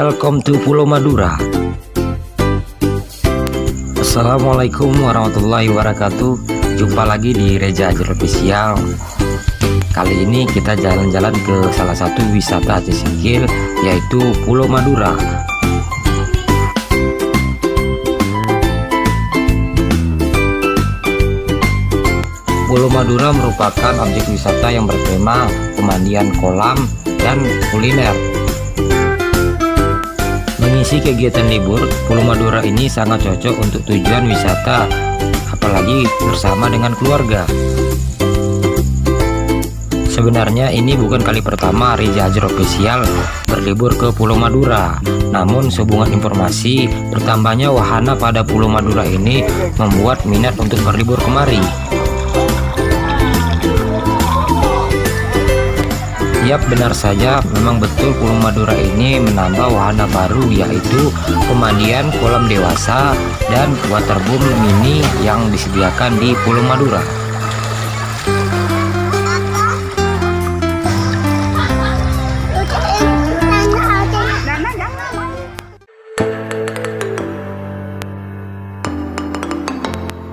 Welcome to Pulau Madura. Assalamualaikum warahmatullahi wabarakatuh. Jumpa lagi di Reza Ajar Official. Kali ini kita jalan-jalan ke salah satu wisata Aceh Singkil, yaitu Pulau Madura. Pulau Madura merupakan objek wisata yang bertema pemandian kolam dan kuliner. Mengisi kegiatan libur, Pulau Madura ini sangat cocok untuk tujuan wisata, apalagi bersama dengan keluarga. Sebenarnya ini bukan kali pertama Reza Ajar Official berlibur ke Pulau Madura. Namun sehubungan informasi, bertambahnya wahana pada Pulau Madura ini membuat minat untuk berlibur kemari. Yap, benar saja, memang betul Pulau Madura ini menambah wahana baru, yaitu pemandian kolam dewasa dan waterboom mini yang disediakan di Pulau Madura.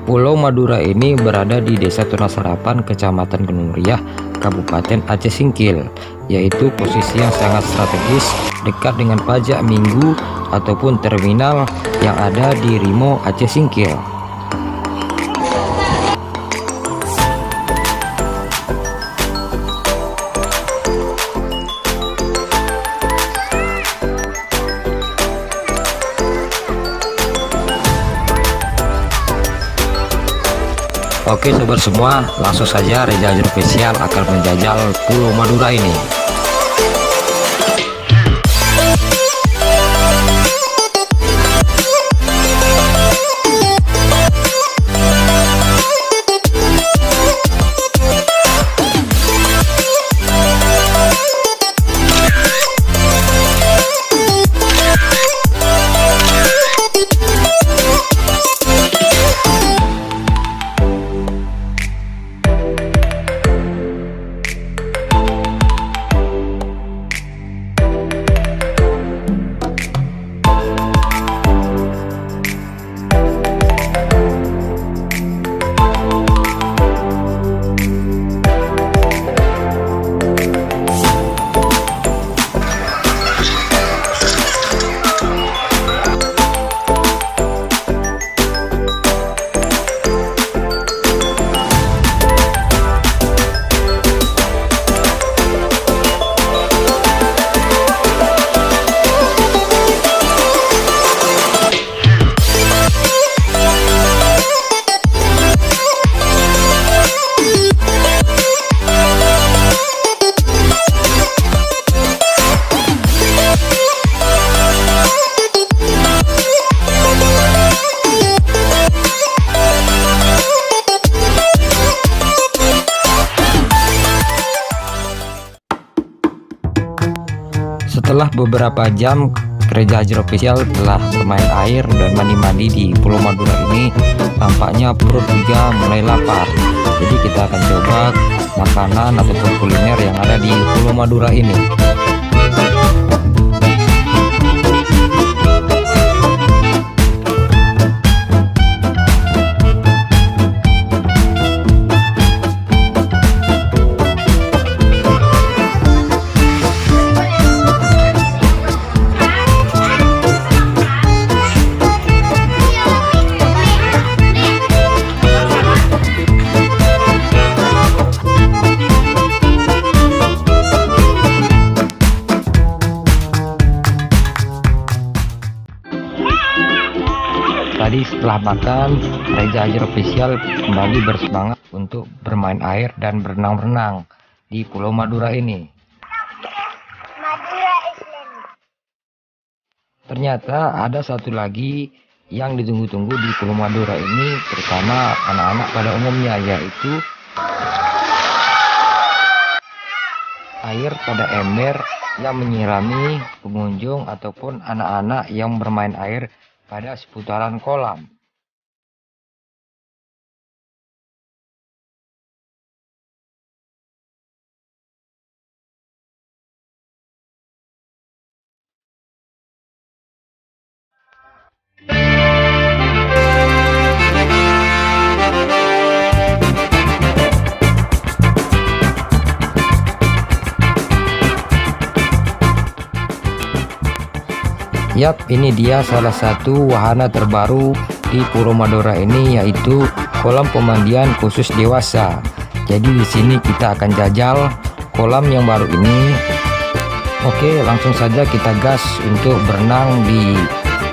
Pulau Madura ini berada di Desa Tunasarapan, Kecamatan Gunung Riah, Kabupaten Aceh Singkil, yaitu posisi yang sangat strategis dekat dengan pajak minggu ataupun terminal yang ada di Rimo Aceh Singkil. Oke sobat semua, langsung saja Reza Ajar Official akan menjajal Pulau Madura ini. Setelah beberapa jam, Reza Ajar Official telah bermain air dan mandi-mandi di Pulau Madura ini. Tampaknya perut juga mulai lapar. Jadi kita akan coba makanan ataupun kuliner yang ada di Pulau Madura ini. Tadi setelah makan, Reza Ajar Official kembali bersemangat untuk bermain air dan berenang-renang di Pulau Madura ini. Ternyata ada satu lagi yang ditunggu-tunggu di Pulau Madura ini, terutama anak-anak pada umumnya, yaitu air pada ember yang menyirami pengunjung ataupun anak-anak yang bermain air pada seputaran kolam. Yap, ini dia salah satu wahana terbaru di Pulau Madura ini, yaitu kolam pemandian khusus dewasa. Jadi di sini kita akan jajal kolam yang baru ini. Oke, langsung saja kita gas untuk berenang di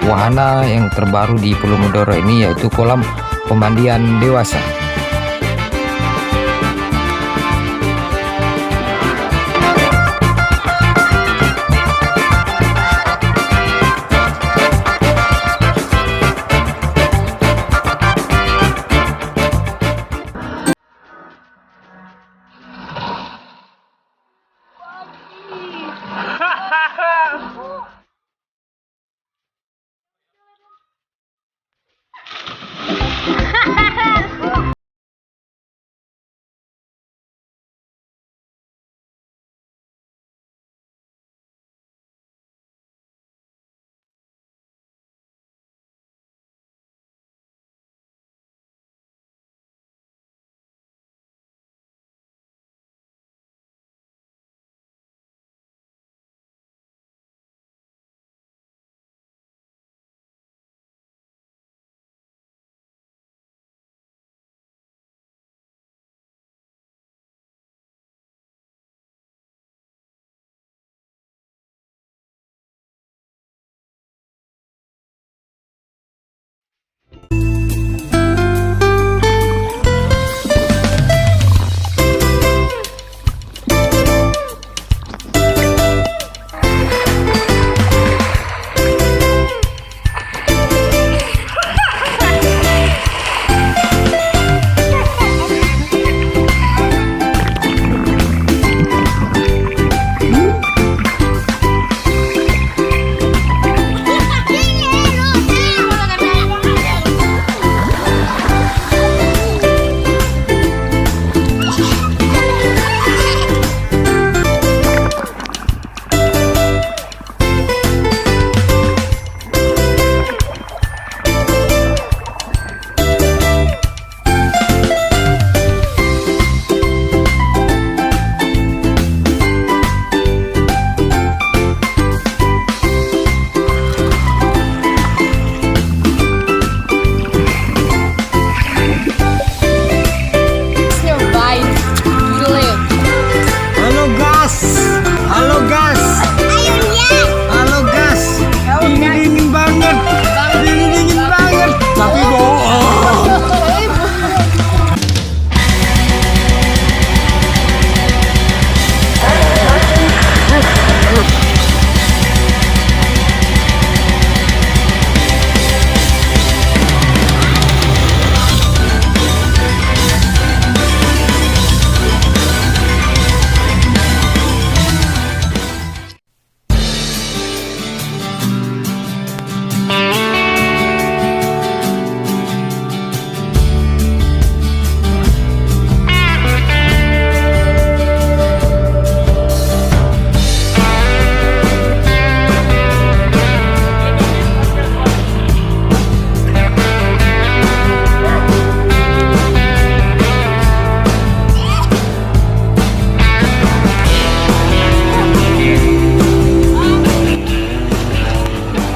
wahana yang terbaru di Pulau Madura ini, yaitu kolam pemandian dewasa.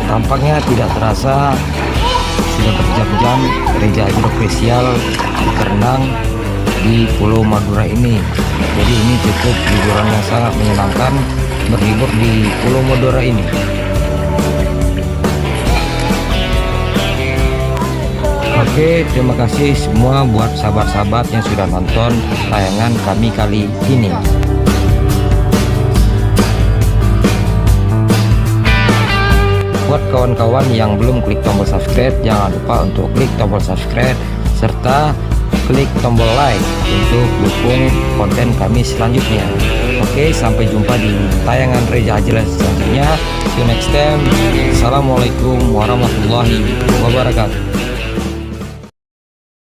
Tampaknya tidak terasa sudah berjam-jam Reza Ajil Official berenang di Pulau Madura ini. Jadi ini cukup liburan yang sangat menyenangkan, berlibur di Pulau Madura ini. Oke, terima kasih semua buat sahabat-sahabat yang sudah nonton tayangan kami kali ini. Buat kawan-kawan yang belum klik tombol subscribe, jangan lupa untuk klik tombol subscribe serta klik tombol like untuk dukung konten kami selanjutnya. Oke, sampai jumpa di tayangan Reza Ajil selanjutnya. See you next time. Assalamualaikum warahmatullahi wabarakatuh.